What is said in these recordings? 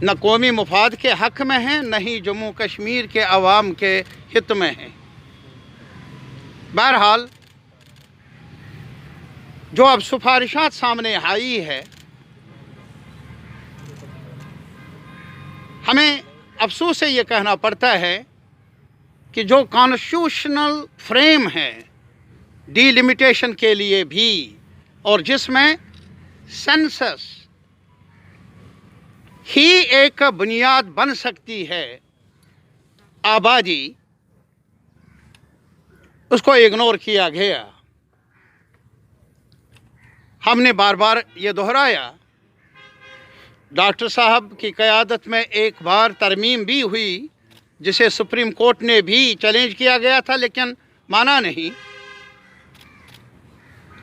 न कौमी मुफाद के हक़ में हैं, न ही जम्मू कश्मीर के अवाम के हित में हैं। बहरहाल जो अब सिफारिशात सामने आई है, हमें अफसोस से ये कहना पड़ता है कि जो कॉन्स्टिट्यूशनल फ्रेम है डिलिमिटेशन के लिए भी, और जिसमें सेंसस ही एक बुनियाद बन सकती है आबादी, उसको इग्नोर किया गया। हमने बार बार ये दोहराया, डॉक्टर साहब की क़यादत में एक बार तरमीम भी हुई जिसे सुप्रीम कोर्ट ने भी चैलेंज किया गया था, लेकिन माना नहीं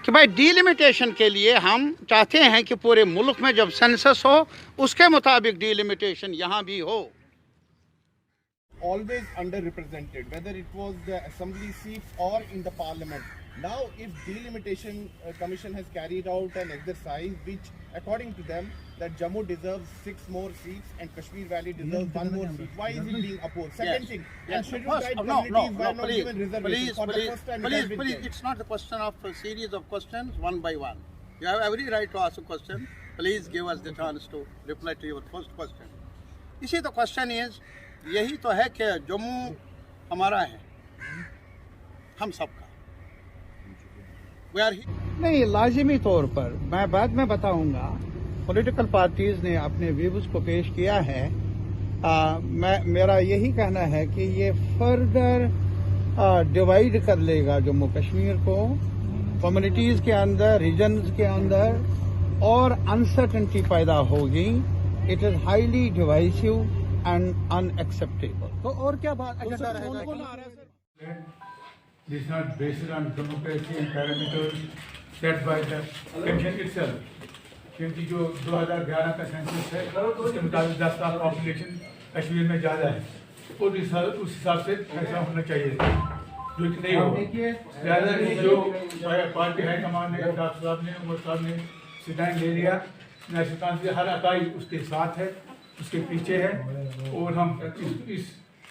कि भाई डिलिमिटेशन के लिए हम चाहते हैं कि पूरे मुल्क में जब सेंसस हो उसके मुताबिक डिलिमिटेशन यहाँ भी हो। Always underrepresented, whether it was the assembly seat or in the parliament. Now, if delimitation commission has carried out an exercise which, according to them, that Jammu deserves 6 more seats and Kashmir Valley deserves 1 more seat, why is it being opposed? Second thing, and scheduled tribe communities were not given reservations for the first time. Please, it's not a question of a series of questions one by one. You have every right to ask a question. Please give us the chance to reply to your first question. You see, the question is, यही तो है कि जम्मू हमारा है, हम सबका। नहीं, लाजिमी तौर पर मैं बाद में बताऊंगा, पॉलिटिकल पार्टीज ने अपने व्यूज को पेश किया है। मेरा यही कहना है कि ये फर्दर डिवाइड कर लेगा जम्मू कश्मीर को, कम्युनिटीज के अंदर, रीजन्स के अंदर, और अनसर्टेनिटी पैदा होगी। It is highly divisive and unacceptable. तो और क्या बात एजेंडा रहेगा? This is not based on democracy and parameters set by the commission itself. क्योंकि जो 2011 का सेंसस है उसके मुताबिक 10 लाख पॉपुलेशन कश्मीर में ज़्यादा है, और उस हिसाब से फैसला होना चाहिए, जो कि नहीं होगा। ज़्यादा जो पार्टी हाईकमान ने, डॉक्टर साहब ने, उमर साहब ने सिद्धांत ले लिया, नेशनल काउंसिल हर इकाई उसके साथ है, उसके पीछे है, और हम इस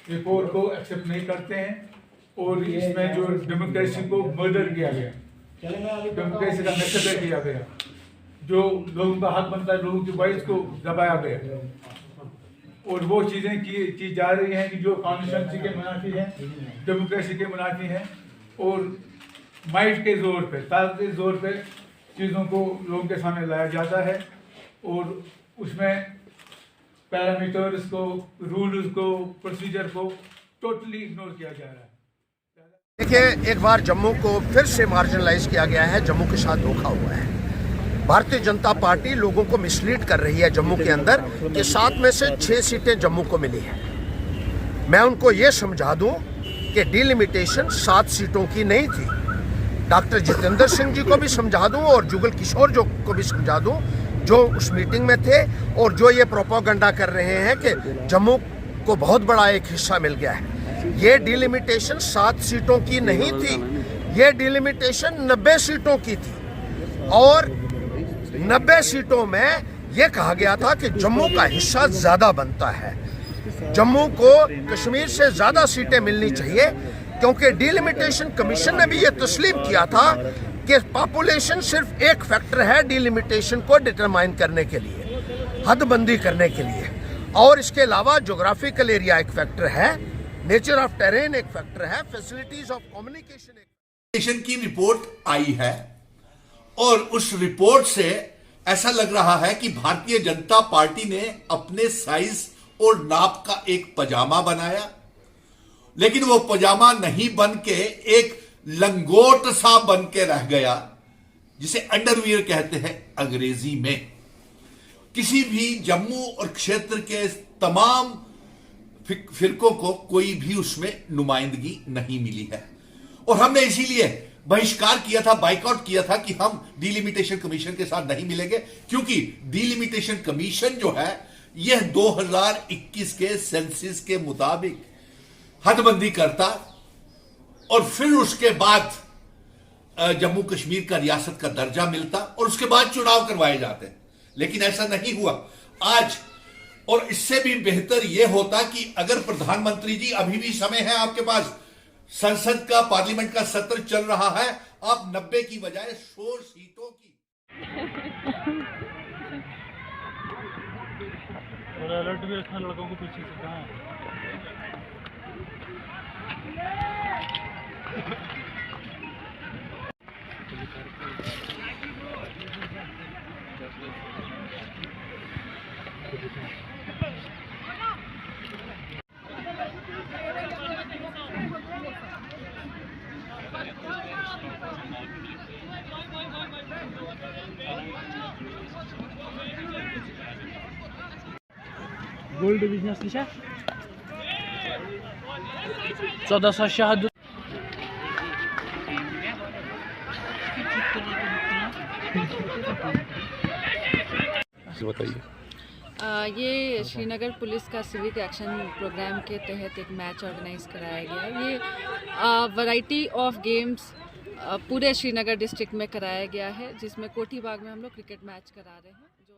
रिपोर्ट को एक्सेप्ट नहीं करते हैं। और इसमें जो डेमोक्रेसी को मर्डर किया गया, डेमोक्रेसी का नक्सल किया गया, जो लोगों का हक बनता है, लोगों की वॉइस को दबाया गया, और वो चीज़ें की जा रही हैं कि जो कॉन्स्टिट्यूंसी के मुनाफी हैं, डेमोक्रेसी के मुनाफी हैं, और माइट के ज़ोर पे, ताकत के ज़ोर पे चीज़ों को लोगों के सामने लाया जाता है, और उसमें पैरामीटर्स को, रूल्स को, प्रोसीजर को टोटली इग्नोर किया जा रहा है। देखिए, एक बार जम्मू को फिर से मार्जिनलाइज किया गया है, जम्मू के साथ धोखा हुआ है। भारतीय जनता पार्टी लोगों को मिसलीड कर रही है जम्मू के अंदर कि 7 में से 6 सीटें जम्मू को मिली हैं। मैं उनको ये समझा दूं कि डिलिमिटेशन 7 सीटों की नहीं थी। डॉक्टर जितेंद्र सिंह जी को भी समझा दूं और जुगल किशोर जो को भी समझा दूं, जो उस मीटिंग में थे और जो ये प्रोपेगेंडा कर रहे हैं कि जम्मू को बहुत बड़ा एक हिस्सा मिल गया है। ये डिलिमिटेशन 7 सीटों की नहीं थी, ये डिलिमिटेशन 90 सीटों की थी, और 90 सीटों में ये कहा गया था कि जम्मू का हिस्सा ज्यादा बनता है, जम्मू को कश्मीर से ज्यादा सीटें मिलनी चाहिए, क्योंकि डिलिमिटेशन कमीशन ने भी ये तस्लीम किया था कि पॉपुलेशन सिर्फ एक फैक्टर है डिलिमिटेशन को डिटरमाइन करने के लिए, हदबंदी करने के लिए, और इसके अलावा ज्योग्राफिकल एरिया एक फैक्टर है, नेचर ऑफ टेरेन एक फैक्टर है, फैसिलिटीज ऑफ कम्युनिकेशन की रिपोर्ट आई है, और उस रिपोर्ट से ऐसा लग रहा है कि भारतीय जनता पार्टी ने अपने साइज और नाप का एक पजामा बनाया, लेकिन वो पजामा नहीं बन के एक लंगोट सा बन के रह गया, जिसे अंडरवियर कहते हैं अंग्रेजी में। किसी भी जम्मू और क्षेत्र के तमाम फिरकों को कोई भी उसमें नुमाइंदगी नहीं मिली है, और हमने इसीलिए बहिष्कार किया था, बाइकआउट किया था कि हम डिलिमिटेशन कमीशन के साथ नहीं मिलेंगे, क्योंकि डिलिमिटेशन कमीशन जो है यह 2021 के सेंसस के मुताबिक हदबंदी करता, और फिर उसके बाद जम्मू कश्मीर का रियासत का दर्जा मिलता, और उसके बाद चुनाव करवाए जाते। लेकिन ऐसा नहीं हुआ। आज और इससे भी बेहतर यह होता कि अगर प्रधानमंत्री जी, अभी भी समय है आपके पास, संसद का, पार्लियामेंट का सत्र चल रहा है, आप 90 की बजाय 100 सीटों की अलर्ट भी रखना लड़कों को पीछे से। कहाँ है? गोल्ड बिजनेस निशा 1400 शहद बताइए। ये श्रीनगर पुलिस का सिविक एक्शन प्रोग्राम के तहत एक मैच ऑर्गेनाइज कराया गया है। ये वैरायटी ऑफ गेम्स पूरे श्रीनगर डिस्ट्रिक्ट में कराया गया है, जिसमें कोठी बाग में हम लोग क्रिकेट मैच करा रहे हैं। जो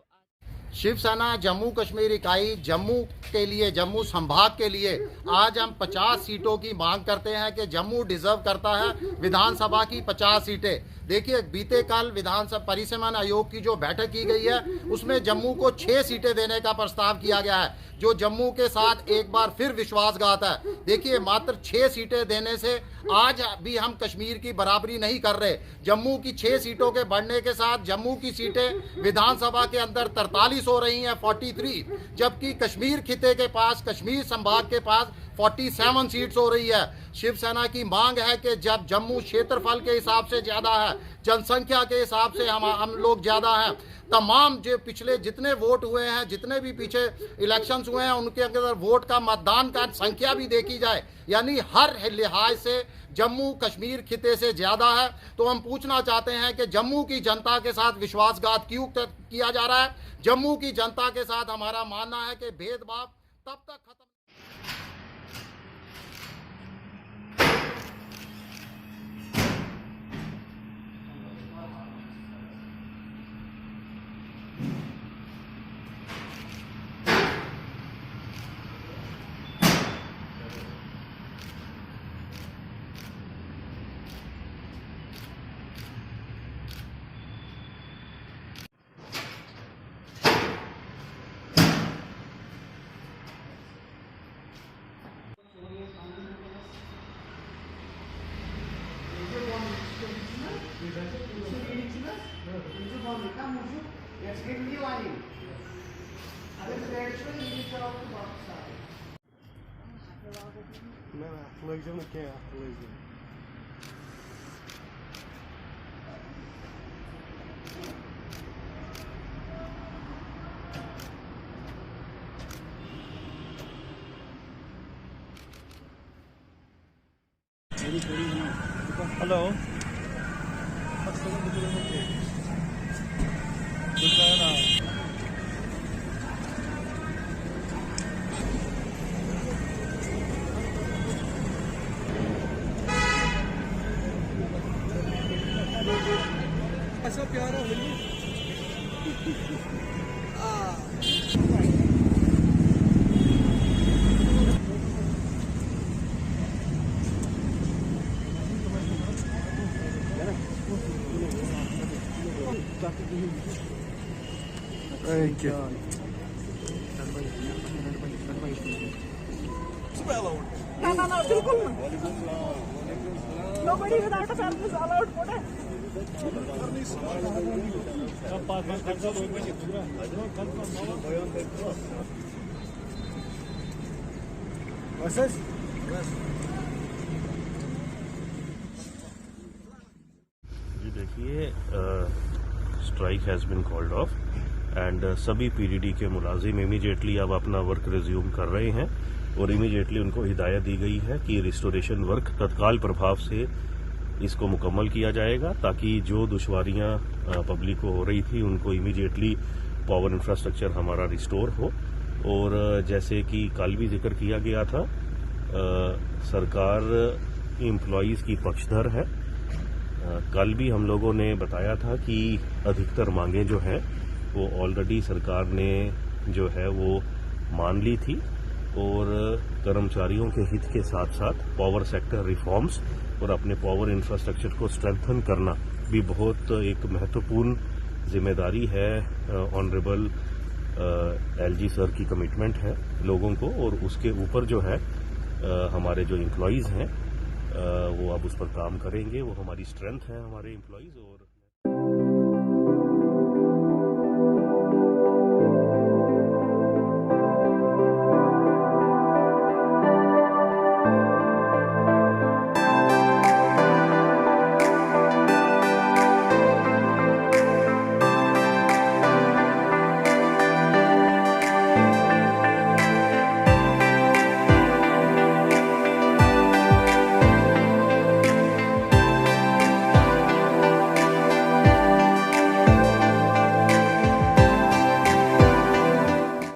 शिवसेना जम्मू कश्मीर इकाई जम्मू के लिए, जम्मू संभाग के लिए आज हम 50 सीटों की मांग करते हैं कि जम्मू डिजर्व करता है विधानसभा की 50 सीटें। देखिए, बीते कल विधानसभा परिसीमन आयोग की जो बैठक की गई है उसमें जम्मू को 6 सीटें देने का प्रस्ताव किया गया है, जो जम्मू के साथ एक बार फिर विश्वासघात है। देखिए, मात्र 6 सीटें देने से आज भी हम कश्मीर की बराबरी नहीं कर रहे। जम्मू की 6 सीटों के बढ़ने के साथ जम्मू की सीटें विधानसभा के अंदर 43 हो रही हैं, 43, जबकि कश्मीर खिते के पास, कश्मीर संभाग के पास 47 सीट्स हो रही है। शिवसेना की मांग है कि जब जम्मू क्षेत्रफल के हिसाब से ज्यादा है, जनसंख्या के हिसाब से हम लोग ज्यादा हैं, तमाम जो पिछले जितने वोट हुए हैं, जितने भी पीछे इलेक्शंस हुए हैं, उनके अंदर वोट का, मतदान का संख्या भी देखी जाए, यानी हर लिहाज से जम्मू कश्मीर खिते से ज्यादा है। तो हम पूछना चाहते हैं कि जम्मू की जनता के साथ विश्वासघात क्यों किया जा रहा है? जम्मू की जनता के साथ हमारा मानना है कि भेदभाव तब तक खत्म। हेलो ऐसा प्यारा Thank you. No, bilkul no. Nobody without a family is allowed for that. जी देखिए, strike has been called off and सभी पीडीडी के मुलाजिम इमीडिएटली अब अपना वर्क रिज्यूम कर रहे हैं और इमीडिएटली उनको हिदायत दी गई है कि रिस्टोरेशन वर्क तत्काल प्रभाव से इसको मुकम्मल किया जाएगा, ताकि जो दुश्वारियां पब्लिक को हो रही थी उनको इमीडिएटली पावर इंफ्रास्ट्रक्चर हमारा रिस्टोर हो। और जैसे कि कल भी जिक्र किया गया था, सरकार एम्प्लॉयज़ की पक्षधर है। कल भी हम लोगों ने बताया था कि अधिकतर मांगें जो हैं वो ऑलरेडी सरकार ने जो है वो मान ली थी और कर्मचारियों के हित के साथ साथ पावर सेक्टर रिफॉर्म्स और अपने पावर इंफ्रास्ट्रक्चर को स्ट्रेंथन करना भी बहुत एक महत्वपूर्ण जिम्मेदारी है। ऑनरेबल एलजी सर की कमिटमेंट है लोगों को, और उसके ऊपर जो है हमारे जो एम्प्लॉयज़ हैं वो अब उस पर काम करेंगे। वो हमारी स्ट्रेंथ है हमारे एम्प्लॉयज़। और